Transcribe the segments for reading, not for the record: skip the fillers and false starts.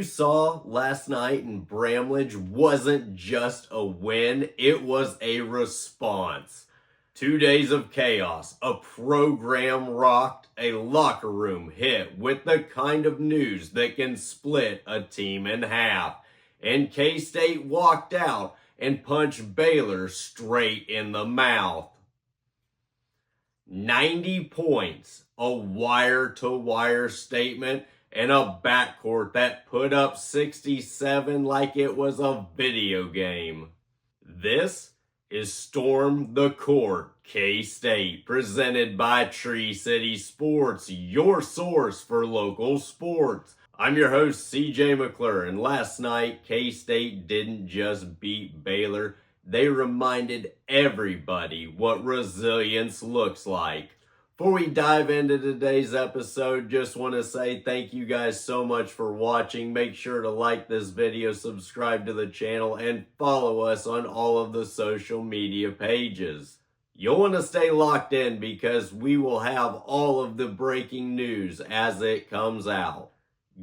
you saw last night in Bramlage wasn't just a win, it was a response. 2 days of chaos, a program rocked, a locker room hit with the kind of news that can split a team in half. And K-State walked out and punched Baylor straight in the mouth. 90 points, a wire-to-wire statement, and a backcourt that put up 67 like it was a video game. This is Storm the Court K-State, presented by Tree City Sports, your source for local sports. I'm your host, CJ McClure, and last night, K-State didn't just beat Baylor, they reminded everybody what resilience looks like. Before we dive into today's episode, just want to say thank you guys so much for watching. Make sure to like this video, subscribe to the channel, and follow us on all of the social media pages. You'll want to stay locked in because we will have all of the breaking news as it comes out.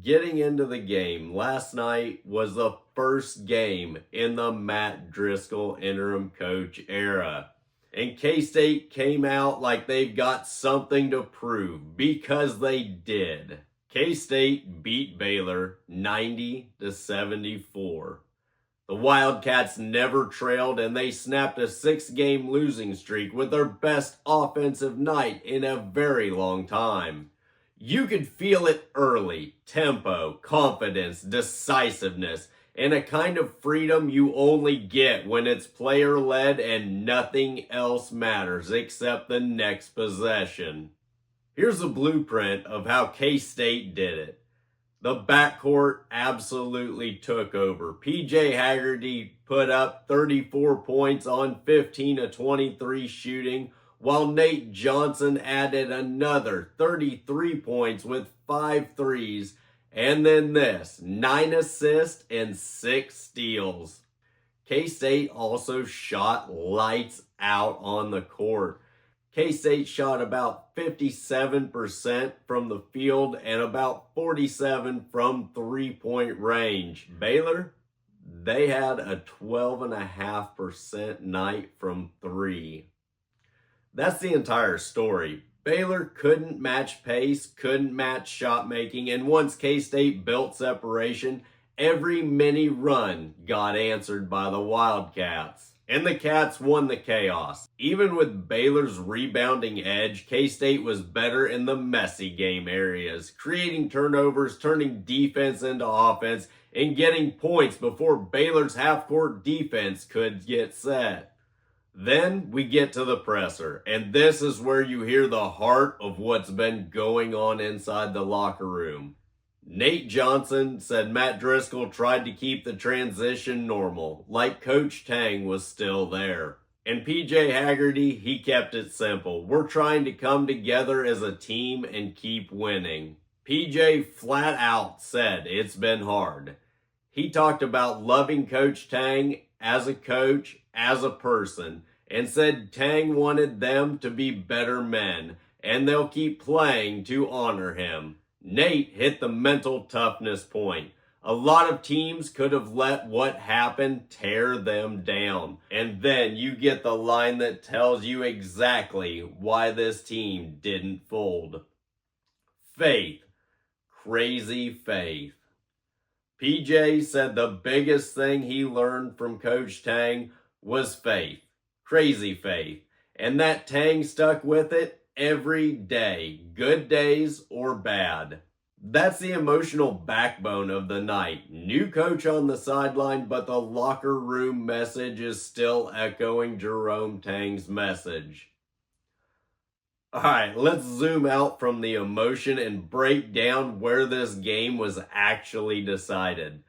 Getting into the game, last night was the first game in the Matt Driscoll interim coach era. And K-State came out like they've got something to prove, because they did. K-State beat Baylor 90-74. The Wildcats never trailed, and they snapped a 6-game losing streak with their best offensive night in a very long time. You could feel it early: tempo, confidence, decisiveness, and a kind of freedom you only get when it's player-led and nothing else matters except the next possession. Here's a blueprint of how K-State did it. The backcourt absolutely took over. PJ Haggerty put up 34 points on 15 of 23 shooting, while Nate Johnson added another 33 points with 5 threes. And then this, 9 assists and 6 steals. K-State also shot lights out on the court. K-State shot about 57% from the field and about 47% from three-point range. Baylor, they had a 12.5% night from three. That's the entire story. Baylor couldn't match pace, couldn't match shot making, and once K-State built separation, every mini run got answered by the Wildcats. And the Cats won the chaos. Even with Baylor's rebounding edge, K-State was better in the messy game areas, creating turnovers, turning defense into offense, and getting points before Baylor's half-court defense could get set. Then we get to the presser, and this is where you hear the heart of what's been going on inside the locker room. Nate Johnson said Matt Driscoll tried to keep the transition normal, like Coach Tang was still there. And PJ Haggerty, he kept it simple. We're trying to come together as a team and keep winning. PJ flat out said it's been hard. He talked about loving Coach Tang as a coach, as a person, and said Tang wanted them to be better men, and they'll keep playing to honor him. Nate hit the mental toughness point. A lot of teams could have let what happened tear them down. And then you get the line that tells you exactly why this team didn't fold. Faith. Crazy faith. PJ said the biggest thing he learned from Coach Tang was faith. Crazy faith. And that Tang stuck with it every day, good days or bad. That's the emotional backbone of the night. New coach on the sideline, but the locker room message is still echoing Jerome Tang's message. Alright, let's zoom out from the emotion and break down where this game was actually decided.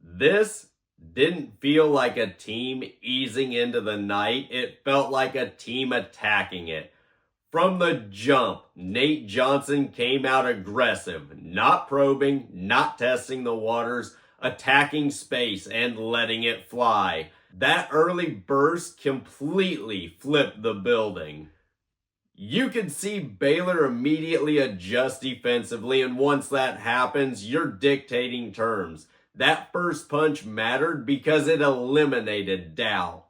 This didn't feel like a team easing into the night. It felt like a team attacking it. From the jump, Nate Johnson came out aggressive, not probing, not testing the waters, attacking space and letting it fly. That early burst completely flipped the building. You could see Baylor immediately adjust defensively, and once that happens, you're dictating terms. That first punch mattered because it eliminated doubt.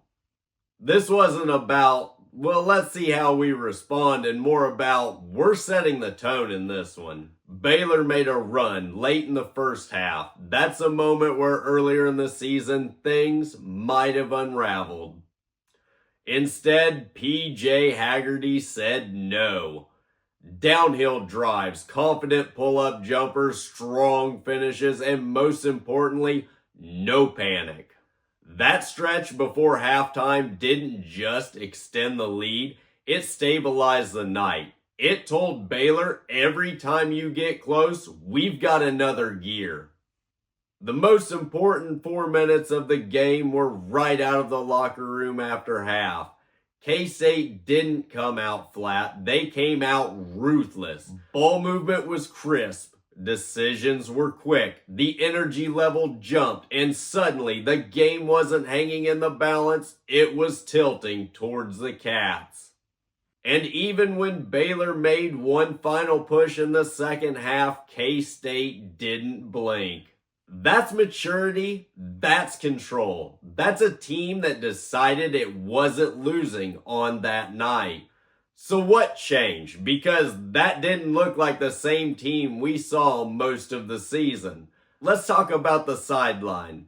This wasn't about, well, let's see how we respond, and more about, we're setting the tone in this one. Baylor made a run late in the first half. That's a moment where earlier in the season, things might have unraveled. Instead, P.J. Haggerty said no. Downhill drives, confident pull-up jumpers, strong finishes, and most importantly, no panic. That stretch before halftime didn't just extend the lead, it stabilized the night. It told Baylor, every time you get close, we've got another gear. The most important 4 minutes of the game were right out of the locker room after half. K-State didn't come out flat. They came out ruthless. Ball movement was crisp. Decisions were quick. The energy level jumped, and suddenly the game wasn't hanging in the balance. It was tilting towards the Cats. And even when Baylor made one final push in the second half, K-State didn't blink. That's maturity, that's control. That's a team that decided it wasn't losing on that night. So what changed? Because that didn't look like the same team we saw most of the season. Let's talk about the sideline.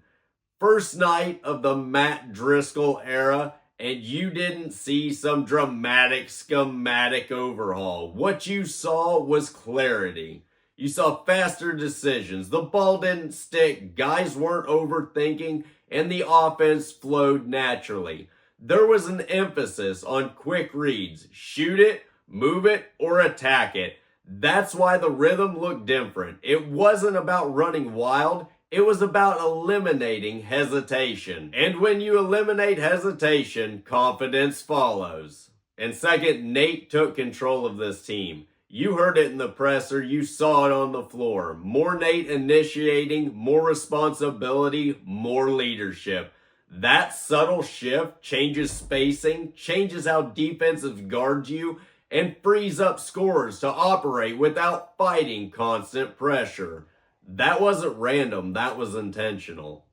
First night of the Matt Driscoll era, and you didn't see some dramatic schematic overhaul. What you saw was clarity. You saw faster decisions. The ball didn't stick. Guys weren't overthinking, and the offense flowed naturally. There was an emphasis on quick reads. Shoot it, move it, or attack it. That's why the rhythm looked different. It wasn't about running wild. It was about eliminating hesitation. And when you eliminate hesitation, confidence follows. And second, Nate took control of this team. You heard it in the presser, you saw it on the floor. More Nate initiating, more responsibility, more leadership. That subtle shift changes spacing, changes how defenses guard you, and frees up scorers to operate without fighting constant pressure. That wasn't random, that was intentional.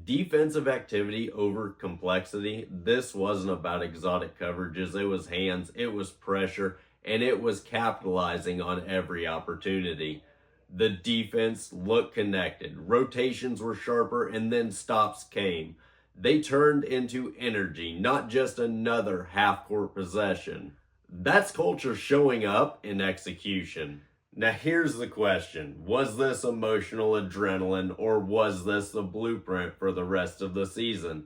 Defensive activity over complexity. This wasn't about exotic coverages. It was hands, it was pressure, and it was capitalizing on every opportunity. The defense looked connected. Rotations were sharper, and then stops came. They turned into energy, not just another half-court possession. That's culture showing up in execution. Now here's the question. Was this emotional adrenaline, or was this the blueprint for the rest of the season?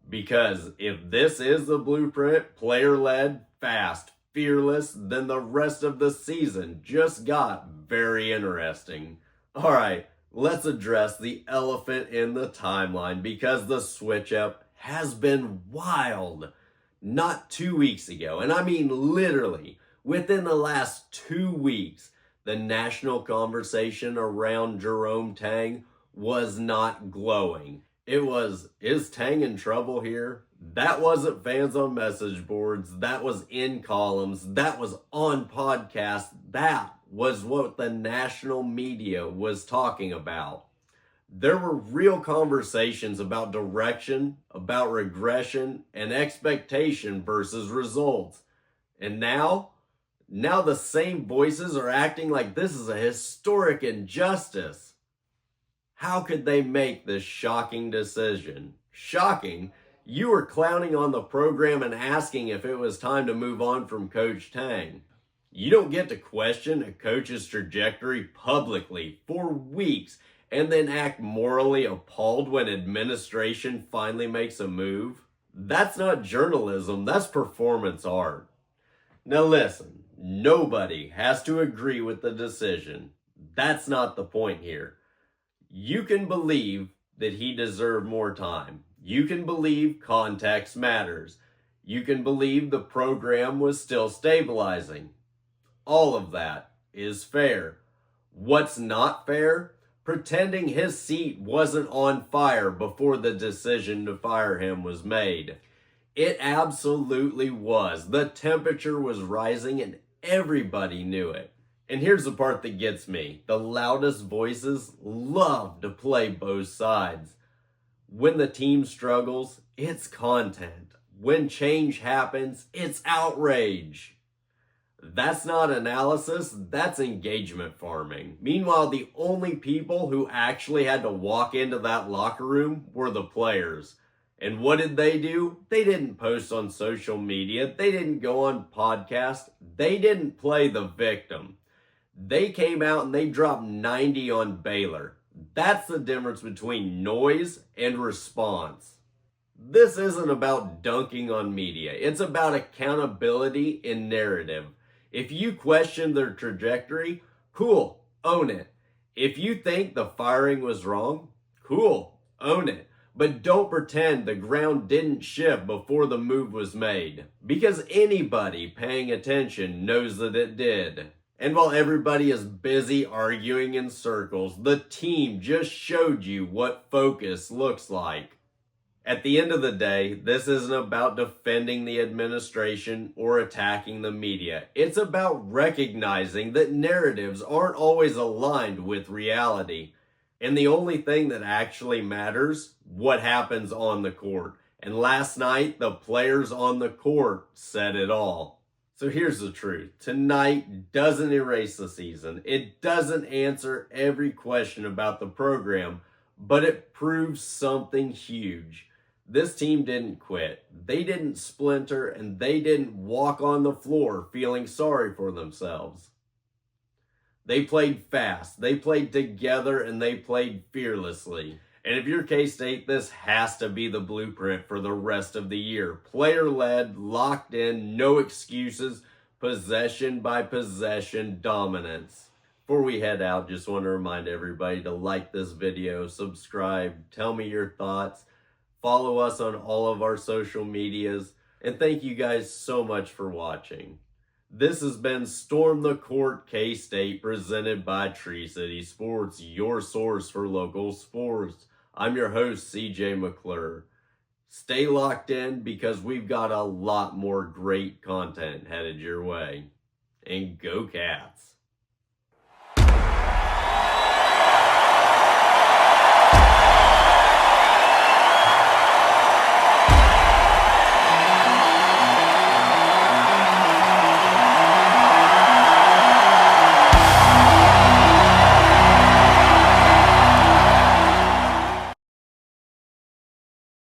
Because if this is the blueprint, player-led, fast, fearless, then the rest of the season just got very interesting. All right, let's address the elephant in the timeline, because the switch up has been wild. Not 2 weeks ago, and I mean literally within the last 2 weeks, the national conversation around Jerome Tang was not glowing. It was, is Tang in trouble here? That wasn't fans on message boards. That was in columns. That was on podcasts. That was what the national media was talking about. There were real conversations about direction, about regression, and expectation versus results. And now the same voices are acting like this is a historic injustice. How could they make this shocking decision? Shocking? You were clowning on the program and asking if it was time to move on from Coach Tang. You don't get to question a coach's trajectory publicly for weeks and then act morally appalled when administration finally makes a move. That's not journalism, that's performance art. Now listen, nobody has to agree with the decision. That's not the point here. You can believe that he deserved more time. You can believe context matters. You can believe the program was still stabilizing. All of that is fair. What's not fair? Pretending his seat wasn't on fire before the decision to fire him was made. It absolutely was. The temperature was rising and Everybody knew it. And here's the part that gets me. The loudest voices love to play both sides. When the team struggles, it's content. When change happens, it's outrage. That's not analysis, that's engagement farming. Meanwhile, the only people who actually had to walk into that locker room were the players. And what did they do? They didn't post on social media. They didn't go on podcasts. They didn't play the victim. They came out and they dropped 90 on Baylor. That's the difference between noise and response. This isn't about dunking on media. It's about accountability and narrative. If you question their trajectory, cool, own it. If you think the firing was wrong, cool, own it. But don't pretend the ground didn't shift before the move was made, because anybody paying attention knows that it did. And while everybody is busy arguing in circles, the team just showed you what focus looks like. At the end of the day, this isn't about defending the administration or attacking the media. It's about recognizing that narratives aren't always aligned with reality. And the only thing that actually matters, what happens on the court. And last night, the players on the court said it all. So here's the truth. Tonight doesn't erase the season. It doesn't answer every question about the program, but it proves something huge. This team didn't quit. They didn't splinter, and they didn't walk on the floor feeling sorry for themselves. They played fast, they played together, and they played fearlessly. And if you're K-State, this has to be the blueprint for the rest of the year. Player-led, locked in, no excuses, possession by possession dominance. Before we head out, just want to remind everybody to like this video, subscribe, tell me your thoughts, follow us on all of our social medias, and thank you guys so much for watching. This has been Storm the Court K-State, presented by Tree City Sports, your source for local sports. I'm your host, CJ McClure. Stay locked in because we've got a lot more great content headed your way. And go Cats!